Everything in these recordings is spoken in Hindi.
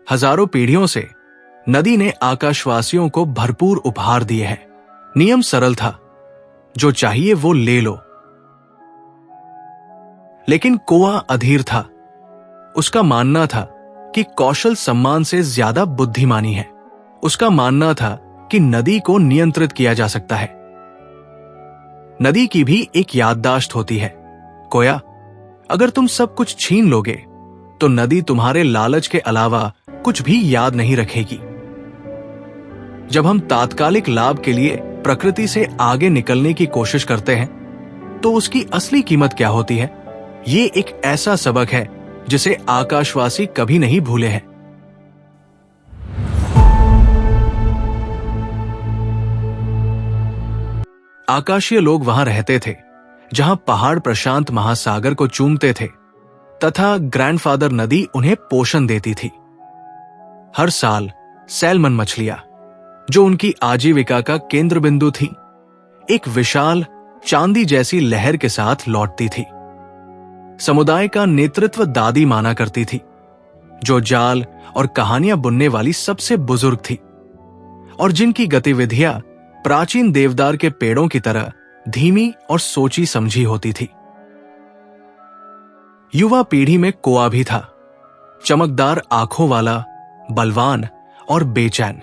हजारों पीढ़ियों से नदी ने आकाशवासियों को भरपूर उपहार दिए हैं। नियम सरल था, जो चाहिए वो ले लो। लेकिन कोआ अधीर था। उसका मानना था कि कौशल सम्मान से ज्यादा बुद्धिमानी है। उसका मानना था कि नदी को नियंत्रित किया जा सकता है। नदी की भी एक याददाश्त होती है। कोया, अगर तुम सब कुछ छीन लोगे तो नदी तुम्हारे लालच के अलावा कुछ भी याद नहीं रखेगी। जब हम तात्कालिक लाभ के लिए प्रकृति से आगे निकलने की कोशिश करते हैं तो उसकी असली कीमत क्या होती है? ये एक ऐसा सबक है जिसे आकाशवासी कभी नहीं भूले हैं। आकाशीय लोग वहां रहते थे जहां पहाड़ प्रशांत महासागर को चूमते थे तथा ग्रैंडफादर नदी उन्हें पोषण देती थी। हर साल सैल्मन मछलियां, जो उनकी आजीविका का केंद्र बिंदु थी, एक विशाल चांदी जैसी लहर के साथ लौटती थी। समुदाय का नेतृत्व दादी माना करती थी, जो जाल और कहानियां बुनने वाली सबसे बुजुर्ग थी और जिनकी गतिविधियां प्राचीन देवदार के पेड़ों की तरह धीमी और सोची समझी होती थी। युवा पीढ़ी में कोआ भी था, चमकदार आंखों वाला, बलवान और बेचैन।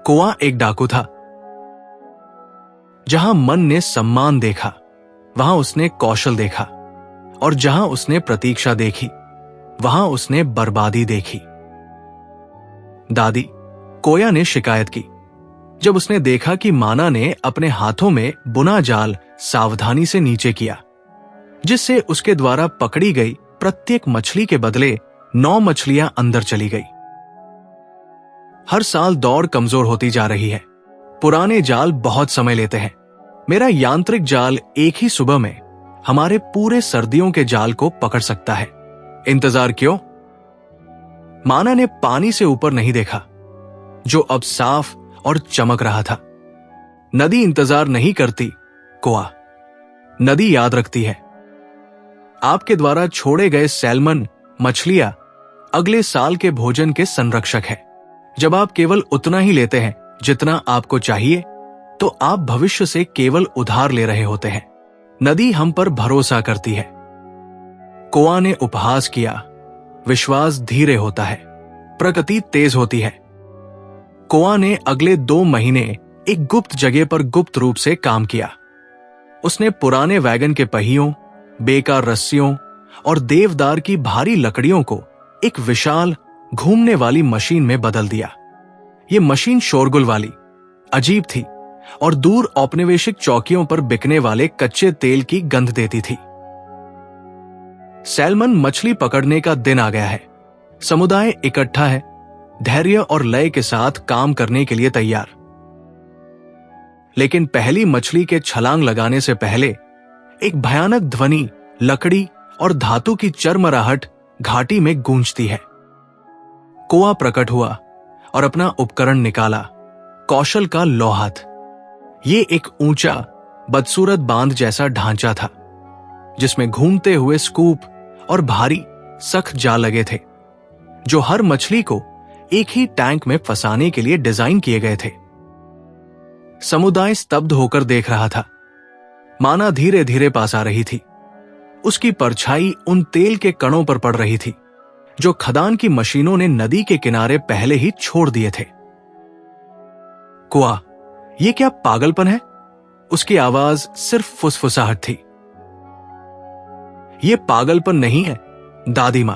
कोआ एक डाकू था। जहां मन ने सम्मान देखा, वहां उसने कौशल देखा, और जहां उसने प्रतीक्षा देखी, वहां उसने बर्बादी देखी। दादी कोया ने शिकायत की जब उसने देखा कि माना ने अपने हाथों में बुना जाल सावधानी से नीचे किया, जिससे उसके द्वारा पकड़ी गई प्रत्येक मछली के बदले 9 मछलियां अंदर चली गई। हर साल दौड़ कमजोर होती जा रही है। पुराने जाल बहुत समय लेते हैं। मेरा यांत्रिक जाल एक ही सुबह में हमारे पूरे सर्दियों के जाल को पकड़ सकता है। इंतजार क्यों? माना ने पानी से ऊपर नहीं देखा, जो अब साफ और चमक रहा था। नदी इंतजार नहीं करती, कोआ। नदी याद रखती है। आपके द्वारा छोड़े गए सैल्मन मछलियां अगले साल के भोजन के संरक्षक है। जब आप केवल उतना ही लेते हैं जितना आपको चाहिए, तो आप भविष्य से केवल उधार ले रहे होते हैं। नदी हम पर भरोसा करती है। कोआ ने उपहास किया। विश्वास धीरे होता है, प्रकृति तेज होती है। कोआ ने अगले 2 महीने एक गुप्त जगह पर गुप्त रूप से काम किया। उसने पुराने वैगन के पहियों, बेकार रस्सियों और देवदार की भारी लकड़ियों को एक विशाल घूमने वाली मशीन में बदल दिया। यह मशीन शोरगुल वाली, अजीब थी और दूर औपनिवेशिक चौकियों पर बिकने वाले कच्चे तेल की गंध देती थी। सैल्मन मछली पकड़ने का दिन आ गया है। समुदाय इकट्ठा है, धैर्य और लय के साथ काम करने के लिए तैयार। लेकिन पहली मछली के छलांग लगाने से पहले एक भयानक ध्वनि लकड़ी और धातु की चरमराहट घाटी में गूंजती है। कोआ प्रकट हुआ और अपना उपकरण निकाला, कौशल का लौहात। ये एक ऊंचा, बदसूरत बांध जैसा ढांचा था, जिसमें घूमते हुए स्कूप और भारी सख्त जाल लगे थे, जो हर मछली को एक ही टैंक में फंसाने के लिए डिजाइन किए गए थे। समुदाय स्तब्ध होकर देख रहा था। माना धीरे धीरे पास आ रही थी। उसकी परछाई उन तेल के कणों पर पड़ रही थी जो खदान की मशीनों ने नदी के किनारे पहले ही छोड़ दिए थे। कोआ, यह क्या पागलपन है? उसकी आवाज सिर्फ फुसफुसाहट थी। यह पागलपन नहीं है दादी मां,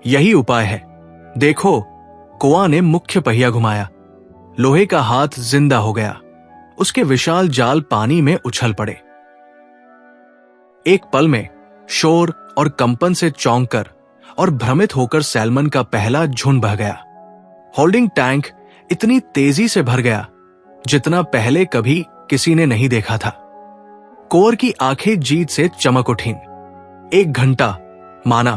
यही उपाय है। देखो, कोआ ने मुख्य पहिया घुमाया। लोहे का हाथ जिंदा हो गया। उसके विशाल जाल पानी में उछल पड़े। एक पल में शोर और कंपन से चौंक कर और भ्रमित होकर सैल्मन का पहला झुंड बह गया। होल्डिंग टैंक इतनी तेजी से भर गया जितना पहले कभी किसी ने नहीं देखा था। कोर की आंखें जीत से चमक उठीं। 1 घंटा, माना,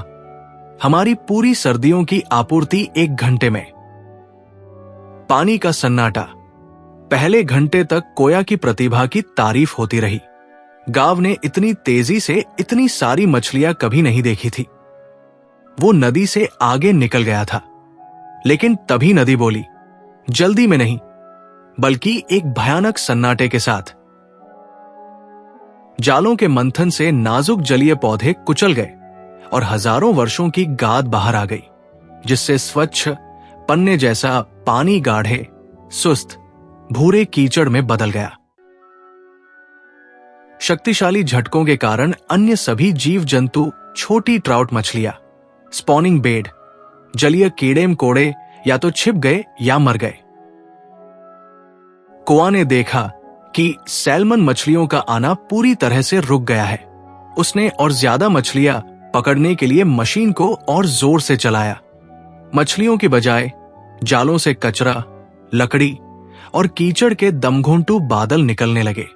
हमारी पूरी सर्दियों की आपूर्ति 1 घंटे में। पानी का सन्नाटा। पहले घंटे तक कोया की प्रतिभा की तारीफ होती रही। गांव ने इतनी तेजी से इतनी सारी मछलियां कभी नहीं देखी थी। वो नदी से आगे निकल गया था, लेकिन तभी नदी बोली, जल्दी में नहीं, बल्कि एक भयानक सन्नाटे के साथ। जालों के मंथन से नाजुक जलीय पौधे कुचल गए और हजारों वर्षों की गाद बाहर आ गई, जिससे स्वच्छ पन्ने जैसा पानी गाढ़े सुस्त भूरे कीचड़ में बदल गया। शक्तिशाली झटकों के कारण अन्य सभी जीव जंतु, छोटी ट्राउट मछलियां, स्पॉनिंग बेड, जलीय कीड़े मकोड़े या तो छिप गए या मर गए। कोआ ने देखा कि सैल्मन मछलियों का आना पूरी तरह से रुक गया है। उसने और ज्यादा मछलियां पकड़ने के लिए मशीन को और जोर से चलाया। मछलियों की बजाय जालों से कचरा, लकड़ी और कीचड़ के दमघोंटू बादल निकलने लगे।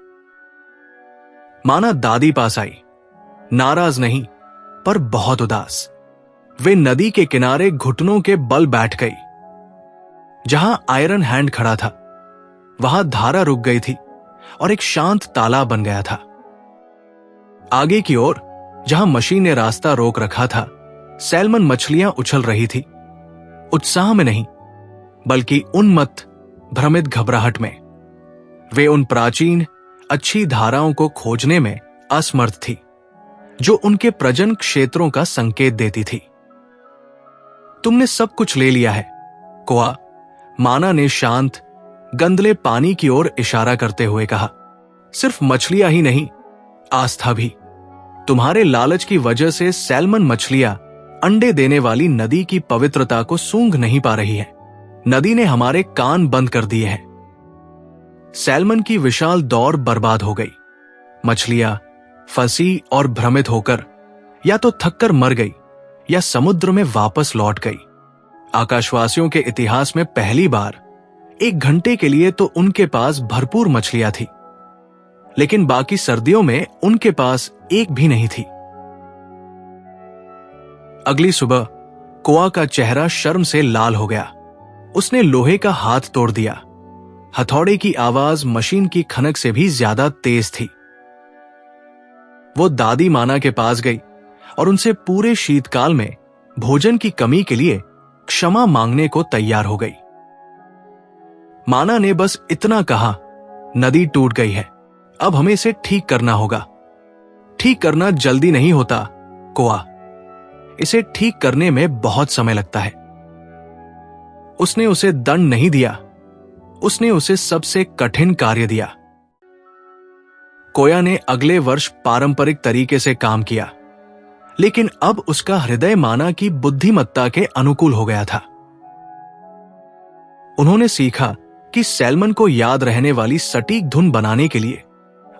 माना दादी पास आई, नाराज नहीं पर बहुत उदास। वे नदी के किनारे घुटनों के बल बैठ गई। जहां आयरन हैंड खड़ा था, वहां धारा रुक गई थी और एक शांत तालाब बन गया था। आगे की ओर, जहां मशीन ने रास्ता रोक रखा था, सैल्मन मछलियां उछल रही थी, उत्साह में नहीं, बल्कि उन्मत्त, भ्रमित घबराहट में। वे उन प्राचीन अच्छी धाराओं को खोजने में असमर्थ थी, जो उनके प्रजनन क्षेत्रों का संकेत देती थी। तुमने सब कुछ ले लिया है, कोआ, माना ने शांत, गंदले पानी की ओर इशारा करते हुए कहा। सिर्फ मछलियां ही नहीं, आस्था भी। तुम्हारे लालच की वजह से सैल्मन मछलियां अंडे देने वाली नदी की पवित्रता को सूंघ नहीं पा रही है। नदी ने हमारे कान बंद कर दिए हैं। सैल्मन की विशाल दौड़ बर्बाद हो गई। मछलियां फंसी और भ्रमित होकर या तो थककर मर गई या समुद्र में वापस लौट गई। आकाशवासियों के इतिहास में पहली बार 1 घंटे के लिए तो उनके पास भरपूर मछलियां थी, लेकिन बाकी सर्दियों में उनके पास एक भी नहीं थी। अगली सुबह कोआ का चेहरा शर्म से लाल हो गया। उसने लोहे का हाथ तोड़ दिया। हथौड़े की आवाज मशीन की खनक से भी ज्यादा तेज थी। वो दादी माना के पास गई और उनसे पूरे शीतकाल में भोजन की कमी के लिए क्षमा मांगने को तैयार हो गई। माना ने बस इतना कहा, नदी टूट गई है, अब हमें इसे ठीक करना होगा। ठीक करना जल्दी नहीं होता, कोआ। इसे ठीक करने में बहुत समय लगता है। उसने उसे दंड नहीं दिया, उसने उसे सबसे कठिन कार्य दिया। कोया ने अगले वर्ष पारंपरिक तरीके से काम किया, लेकिन अब उसका हृदय माना की बुद्धिमत्ता के अनुकूल हो गया था। उन्होंने सीखा कि सैल्मन को याद रहने वाली सटीक धुन बनाने के लिए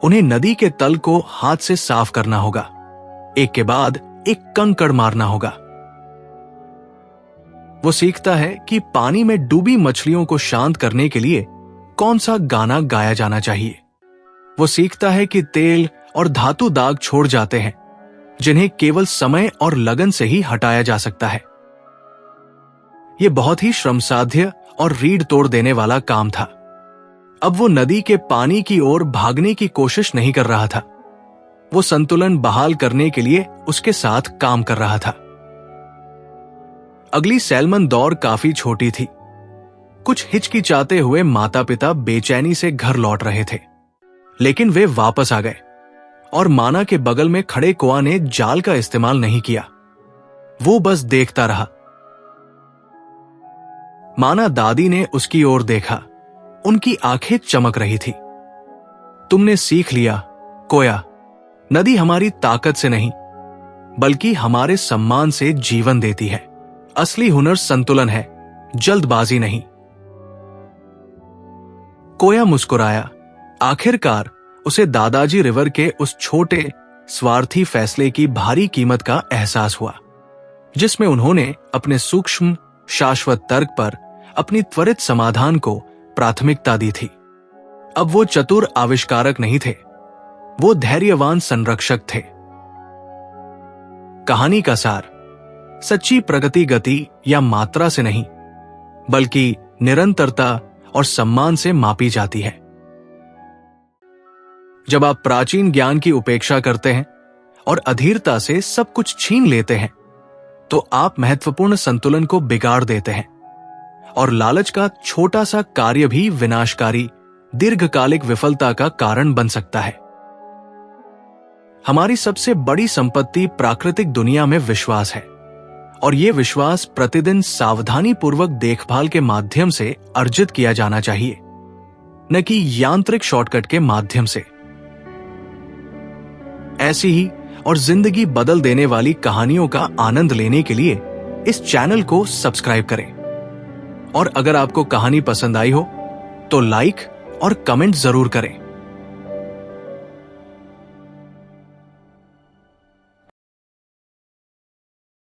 उन्हें नदी के तल को हाथ से साफ करना होगा, एक के बाद एक कंकड़ मारना होगा। वो सीखता है कि पानी में डूबी मछलियों को शांत करने के लिए कौन सा गाना गाया जाना चाहिए। वो सीखता है कि तेल और धातु दाग छोड़ जाते हैं, जिन्हें केवल समय और लगन से ही हटाया जा सकता है। यह बहुत ही श्रमसाध्य और रीढ़ तोड़ देने वाला काम था। अब वो नदी के पानी की ओर भागने की कोशिश नहीं कर रहा था, वो संतुलन बहाल करने के लिए उसके साथ काम कर रहा था। अगली सैल्मन दौड़ काफी छोटी थी। कुछ हिचकिचाते हुए माता पिता बेचैनी से घर लौट रहे थे, लेकिन वे वापस आ गए और माना के बगल में खड़े कोआ ने जाल का इस्तेमाल नहीं किया। वो बस देखता रहा। माना दादी ने उसकी ओर देखा, उनकी आंखें चमक रही थी। तुमने सीख लिया, कोया। नदी हमारी ताकत से नहीं, बल्कि हमारे सम्मान से जीवन देती है। असली हुनर संतुलन है, जल्दबाजी नहीं। कोया मुस्कुराया। आखिरकार उसे दादाजी रिवर के उस छोटे स्वार्थी फैसले की भारी कीमत का एहसास हुआ, जिसमें उन्होंने अपने सूक्ष्म शाश्वत तर्क पर अपनी त्वरित समाधान को प्राथमिकता दी थी। अब वो चतुर आविष्कारक नहीं थे, वो धैर्यवान संरक्षक थे। कहानी का सार सच्ची प्रगति गति या मात्रा से नहीं, बल्कि निरंतरता और सम्मान से मापी जाती है। जब आप प्राचीन ज्ञान की उपेक्षा करते हैं और अधीरता से सब कुछ छीन लेते हैं, तो आप महत्वपूर्ण संतुलन को बिगाड़ देते हैं। और लालच का छोटा सा कार्य भी विनाशकारी दीर्घकालिक विफलता का कारण बन सकता है। हमारी सबसे बड़ी संपत्ति प्राकृतिक दुनिया में विश्वास है, और यह विश्वास प्रतिदिन सावधानी पूर्वक देखभाल के माध्यम से अर्जित किया जाना चाहिए, न कि यांत्रिक शॉर्टकट के माध्यम से। ऐसी ही और जिंदगी बदल देने वाली कहानियों का आनंद लेने के लिए इस चैनल को सब्सक्राइब करें। और अगर आपको कहानी पसंद आई हो तो लाइक और कमेंट जरूर करें।